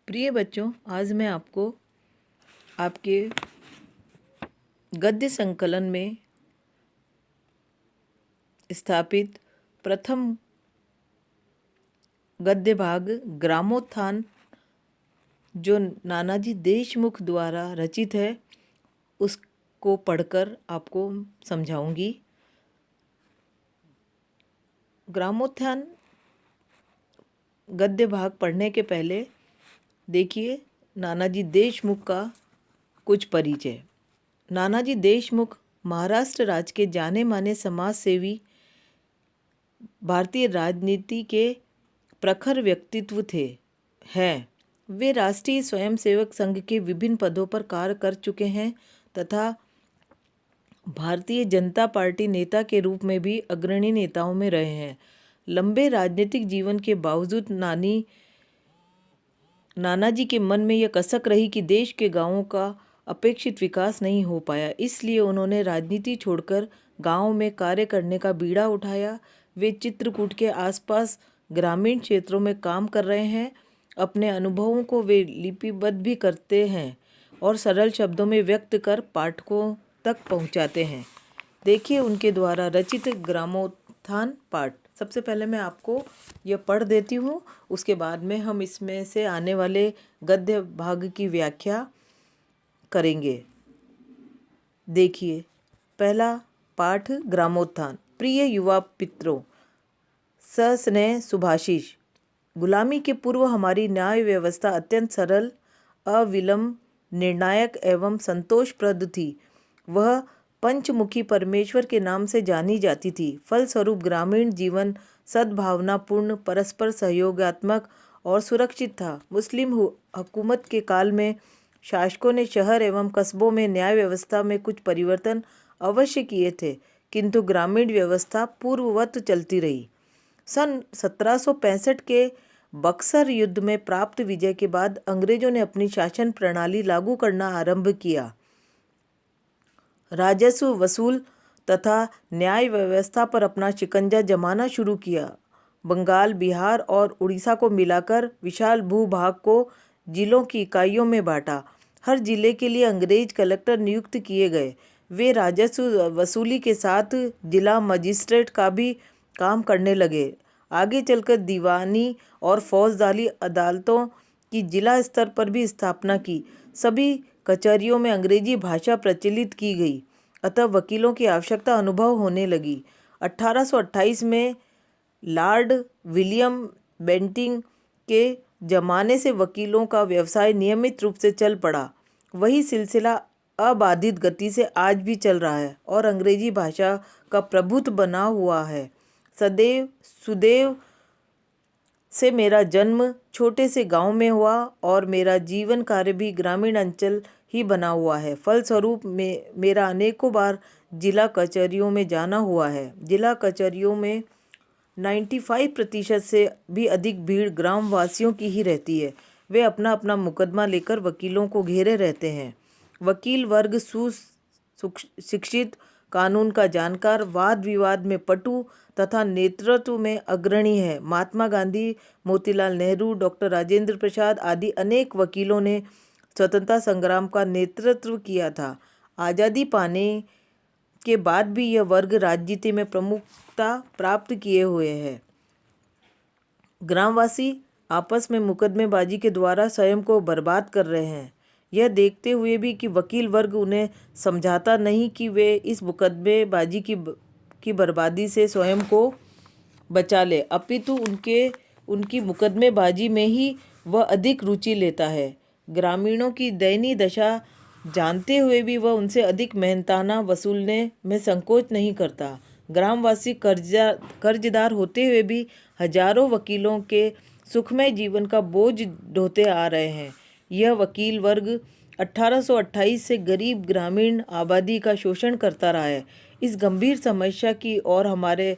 प्रिय बच्चों, आज मैं आपको आपके गद्य संकलन में स्थापित प्रथम गद्य भाग ग्रामोत्थान जो नानाजी देशमुख द्वारा रचित है उसको पढ़कर आपको समझाऊंगी। ग्रामोत्थान गद्य भाग पढ़ने के पहले देखिए नानाजी देशमुख का कुछ परिचय। नानाजी देशमुख महाराष्ट्र राज्य के जाने माने समाज सेवी, भारतीय राजनीति के प्रखर व्यक्तित्व हैं। वे राष्ट्रीय स्वयंसेवक संघ के विभिन्न पदों पर कार्य कर चुके हैं तथा भारतीय जनता पार्टी नेता के रूप में भी अग्रणी नेताओं में रहे हैं। लंबे राजनीतिक जीवन के बावजूद नानाजी के मन में यह कसक रही कि देश के गांवों का अपेक्षित विकास नहीं हो पाया, इसलिए उन्होंने राजनीति छोड़कर गांव में कार्य करने का बीड़ा उठाया। वे चित्रकूट के आसपास ग्रामीण क्षेत्रों में काम कर रहे हैं। अपने अनुभवों को वे लिपिबद्ध भी करते हैं और सरल शब्दों में व्यक्त कर पाठकों तक पहुंचाते हैं। देखिए उनके द्वारा रचित ग्रामोत्थान पाठ। सबसे पहले मैं आपको यह पढ़ देती हूँ, उसके बाद में हम इसमें से आने वाले गद्य भाग की व्याख्या करेंगे। देखिए पहला पाठ ग्रामोत्थान। प्रिय युवा पितरों, सस्नेह सुभाषिष। गुलामी के पूर्व हमारी न्याय व्यवस्था अत्यंत सरल, अविलंब, निर्णायक एवं संतोषप्रद थी। वह पंचमुखी परमेश्वर के नाम से जानी जाती थी। फलस्वरूप ग्रामीण जीवन सद्भावनापूर्ण, परस्पर सहयोगात्मक और सुरक्षित था। मुस्लिम हुकूमत के काल में शासकों ने शहर एवं कस्बों में न्याय व्यवस्था में कुछ परिवर्तन अवश्य किए थे, किंतु ग्रामीण व्यवस्था पूर्ववत चलती रही। सन 1765 के बक्सर युद्ध में प्राप्त विजय के बाद अंग्रेजों ने अपनी शासन प्रणाली लागू करना आरंभ किया। राजस्व वसूल तथा न्याय व्यवस्था पर अपना शिकंजा जमाना शुरू किया। बंगाल, बिहार और उड़ीसा को मिलाकर विशाल भूभाग को जिलों की इकाइयों में बांटा। हर जिले के लिए अंग्रेज कलेक्टर नियुक्त किए गए। वे राजस्व वसूली के साथ जिला मजिस्ट्रेट का भी काम करने लगे। आगे चलकर दीवानी और फौजदारी अदालतों की जिला स्तर पर भी स्थापना की। सभी कचहरियों में अंग्रेजी भाषा प्रचलित की गई, अतः वकीलों की आवश्यकता अनुभव होने लगी। 1828 में लॉर्ड विलियम बेंटिंक के जमाने से वकीलों का व्यवसाय नियमित रूप से चल पड़ा। वही सिलसिला अबाधित गति से आज भी चल रहा है और अंग्रेजी भाषा का प्रभुत्व बना हुआ है। सदैव सुदैव से मेरा जन्म छोटे से गांव में हुआ और मेरा जीवन कार्य भी ग्रामीण अंचल ही बना हुआ है। फलस्वरूप मेरा अनेकों बार जिला कचहरियों में जाना हुआ है। जिला कचहरियों में 95% से भी अधिक भीड़ ग्रामवासियों की ही रहती है। वे अपना अपना मुकदमा लेकर वकीलों को घेरे रहते हैं। वकील वर्ग सुशिक्षित, कानून का जानकार, वाद विवाद में पटु तथा नेतृत्व में अग्रणी है। महात्मा गांधी, मोतीलाल नेहरू, डॉक्टर राजेंद्र प्रसाद आदि अनेक वकीलों ने स्वतंत्रता संग्राम का नेतृत्व किया था। आज़ादी पाने के बाद भी यह वर्ग राजनीति में प्रमुखता प्राप्त किए हुए है। ग्रामवासी आपस में मुकदमेबाजी के द्वारा स्वयं को बर्बाद कर रहे हैं। यह देखते हुए भी कि वकील वर्ग उन्हें समझाता नहीं कि वे इस मुकदमेबाजी की बर्बादी से स्वयं को बचा ले, अपितु उनकी मुकदमेबाजी में ही वह अधिक रुचि लेता है। ग्रामीणों की दयनीय दशा जानते हुए भी वह उनसे अधिक मेहनताना वसूलने में संकोच नहीं करता। ग्रामवासी कर्जदार होते हुए भी हजारों वकीलों के सुखमय जीवन का बोझ ढोते आ रहे हैं। यह वकील वर्ग 1828 से गरीब ग्रामीण आबादी का शोषण करता रहा है। इस गंभीर समस्या की ओर हमारे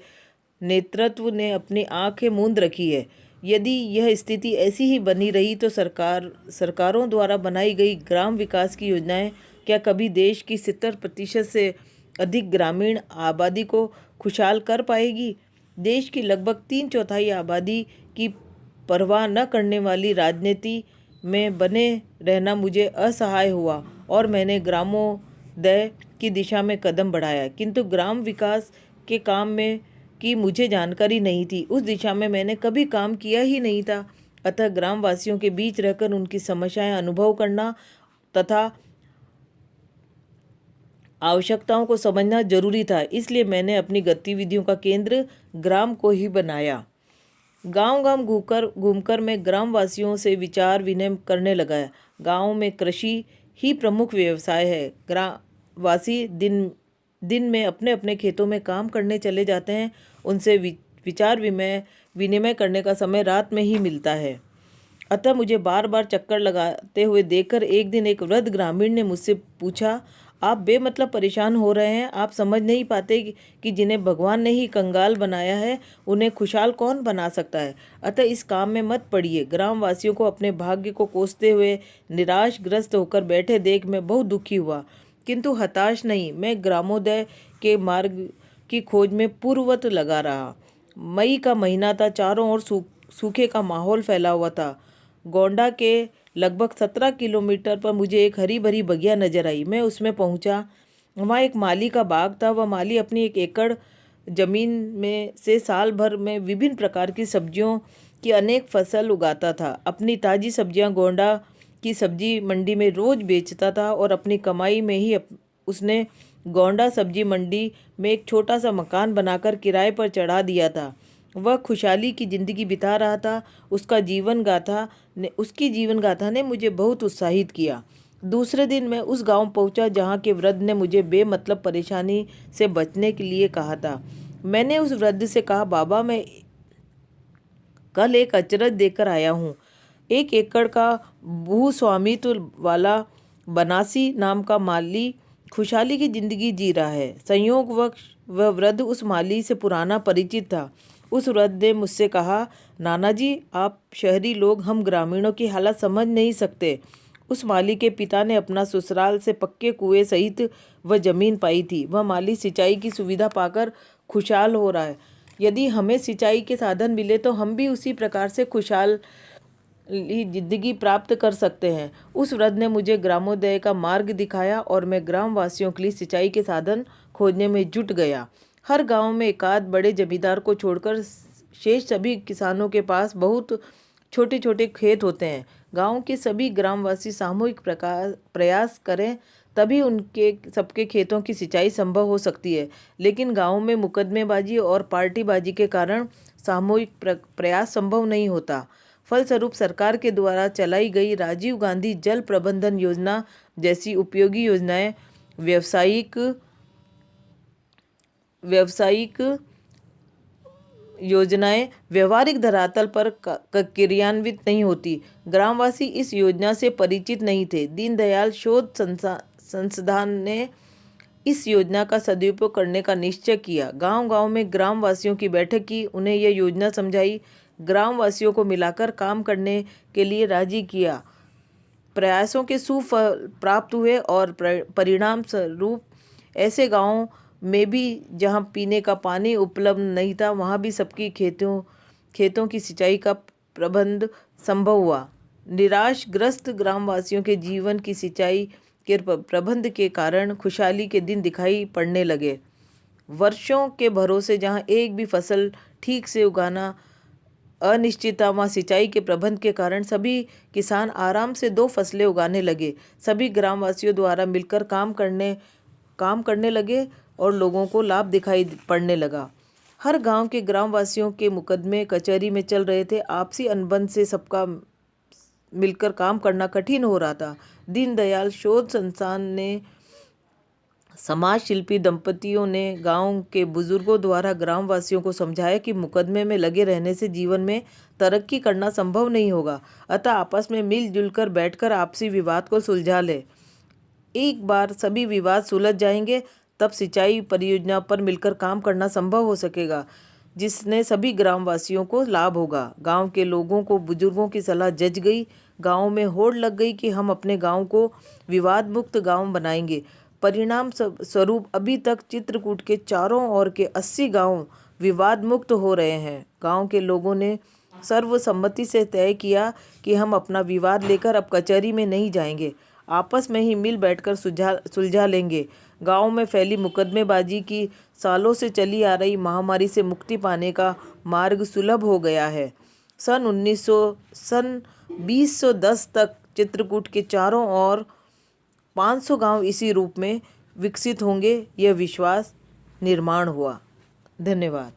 नेतृत्व ने अपनी आंखें मूंद रखी है। यदि यह स्थिति ऐसी ही बनी रही तो सरकारों द्वारा बनाई गई ग्राम विकास की योजनाएं क्या कभी देश की 70% से अधिक ग्रामीण आबादी को खुशहाल कर पाएगी? देश की लगभग 3/4 आबादी की परवाह न करने वाली राजनीति में बने रहना मुझे असहाय हुआ और मैंने ग्रामोदय की दिशा में कदम बढ़ाया, किंतु ग्राम विकास के काम में की मुझे जानकारी नहीं थी। उस दिशा में मैंने कभी काम किया ही नहीं था। अतः ग्रामवासियों के बीच रहकर उनकी समस्याएं अनुभव करना तथा आवश्यकताओं को समझना जरूरी था। इसलिए मैंने अपनी गतिविधियों का केंद्र ग्राम को ही बनाया। गांव-गांव घूमकर मैं ग्रामवासियों से विचार विनिमय करने लगा। गांव में कृषि ही प्रमुख व्यवसाय है। ग्रामवासी दिन में अपने अपने खेतों में काम करने चले जाते हैं। उनसे विचार विनिमय करने का समय रात में ही मिलता है। अतः मुझे बार बार चक्कर लगाते हुए देखकर एक दिन एक वृद्ध ग्रामीण ने मुझसे पूछा, आप बेमतलब परेशान हो रहे हैं? आप समझ नहीं पाते कि जिन्हें भगवान ने ही कंगाल बनाया है उन्हें खुशहाल कौन बना सकता है? अतः इस काम में मत पड़िए। ग्रामवासियों को अपने भाग्य को कोसते हुए निराशग्रस्त होकर बैठे देख मैं बहुत दुखी हुआ, किंतु हताश नहीं। मैं ग्रामोदय के मार्ग की खोज में पूर्ववत लगा रहा। मई का महीना था। चारों ओर सूखे का माहौल फैला हुआ था। गोंडा के लगभग 17 किलोमीटर पर मुझे एक हरी भरी बगिया नजर आई। मैं उसमें पहुंचा। वहाँ एक माली का बाग था। वह माली अपनी 1 एकड़ जमीन में से साल भर में विभिन्न प्रकार की सब्जियों की अनेक फसल उगाता था। अपनी ताज़ी सब्जियां गोंडा की सब्जी मंडी में रोज बेचता था और अपनी कमाई में ही उसने गोंडा सब्जी मंडी में एक छोटा सा मकान बनाकर किराए पर चढ़ा दिया था। वह खुशहाली की जिंदगी बिता रहा था। उसकी जीवन गाथा ने मुझे बहुत उत्साहित किया। दूसरे दिन मैं उस गांव पहुंचा जहां के वृद्ध ने मुझे बेमतलब परेशानी से बचने के लिए कहा था। मैंने उस वृद्ध से कहा, बाबा, मैं कल एक अचरज देकर आया हूँ। 1 एकड़ का भूस्वामित्व वाला बनासी नाम का माली खुशहाली की जिंदगी जी रहा है। संयोगवश वह वृद्ध उस माली से पुराना परिचित था। उस वृद्ध ने मुझसे कहा, नाना जी, आप शहरी लोग हम ग्रामीणों की हालत समझ नहीं सकते। उस माली के पिता ने अपना ससुराल से पक्के कुएं सहित वह जमीन पाई थी। वह माली सिंचाई की सुविधा पाकर खुशहाल हो रहा है। यदि हमें सिंचाई के साधन मिले तो हम भी उसी प्रकार से खुशहाल जिंदगी प्राप्त कर सकते हैं। उस वृद्ध ने मुझे ग्रामोदय का मार्ग दिखाया और मैं ग्रामवासियों के लिए सिंचाई के साधन खोजने में जुट गया। हर गांव में एकाध बड़े जमींदार को छोड़कर शेष सभी किसानों के पास बहुत छोटे छोटे खेत होते हैं। गांव के सभी ग्रामवासी सामूहिक प्रयास करें तभी उनके सबके खेतों की सिंचाई संभव हो सकती है। लेकिन गांव में मुकदमेबाजी और पार्टीबाजी के कारण सामूहिक प्रयास संभव नहीं होता। फलस्वरूप सरकार के द्वारा चलाई गई राजीव गांधी जल प्रबंधन योजना जैसी उपयोगी योजनाएं व्यावसायिक योजनाएं व्यवहारिक धरातल पर क्रियान्वित नहीं होती। ग्रामवासी इस योजना से परिचित नहीं थे। दीनदयाल शोध संस्थान ने इस योजना का सदुपयोग करने का निश्चय किया। गांव-गांव में ग्रामवासियों की बैठक की, उन्हें यह योजना समझाई, ग्रामवासियों को मिलाकर काम करने के लिए राजी किया। प्रयासों के सुफल प्राप्त हुए और परिणाम स्वरूप ऐसे गांवों में भी जहां पीने का पानी उपलब्ध नहीं था, वहां भी सबकी खेतों की सिंचाई का प्रबंध संभव हुआ। निराशग्रस्त ग्रामवासियों के जीवन की सिंचाई के प्रबंध के कारण खुशहाली के दिन दिखाई पड़ने लगे। वर्षों के भरोसे जहां एक भी फसल ठीक से उगाना अनिश्चित था, वहाँ सिंचाई के प्रबंध के कारण सभी किसान आराम से 2 फसलें उगाने लगे। सभी ग्रामवासियों द्वारा मिलकर काम करने लगे और लोगों को लाभ दिखाई पड़ने लगा। हर गांव के ग्रामवासियों के मुकदमे कचहरी में चल रहे थे। आपसी अनुबंध से सबका मिलकर काम करना कठिन हो रहा था। दीनदयाल शोध संस्थान ने समाज शिल्पी दंपतियों ने गांव के बुजुर्गों द्वारा ग्रामवासियों को समझाया कि मुकदमे में लगे रहने से जीवन में तरक्की करना संभव नहीं होगा। अतः आपस में मिलजुल कर बैठकर आपसी विवाद को सुलझा ले। एक बार सभी विवाद सुलझ जाएंगे तब सिंचाई परियोजना पर मिलकर काम करना संभव हो सकेगा, जिसने सभी ग्रामवासियों को लाभ होगा। गांव के लोगों को बुजुर्गों की सलाह जच गई। गांव में होड़ लग गई कि हम अपने गांव को विवाद मुक्त गांव बनाएंगे। परिणाम स्वरूप अभी तक चित्रकूट के चारों ओर के 80 गांव विवाद मुक्त हो रहे हैं। गांव के लोगों ने सर्वसम्मति से तय किया कि हम अपना विवाद लेकर अब कचहरी में नहीं जाएंगे, आपस में ही मिल बैठकर सुलझा लेंगे। गांव में फैली मुकदमेबाजी की सालों से चली आ रही महामारी से मुक्ति पाने का मार्ग सुलभ हो गया है। सन 2010 तक चित्रकूट के चारों ओर 500 गांव इसी रूप में विकसित होंगे, यह विश्वास निर्माण हुआ। धन्यवाद।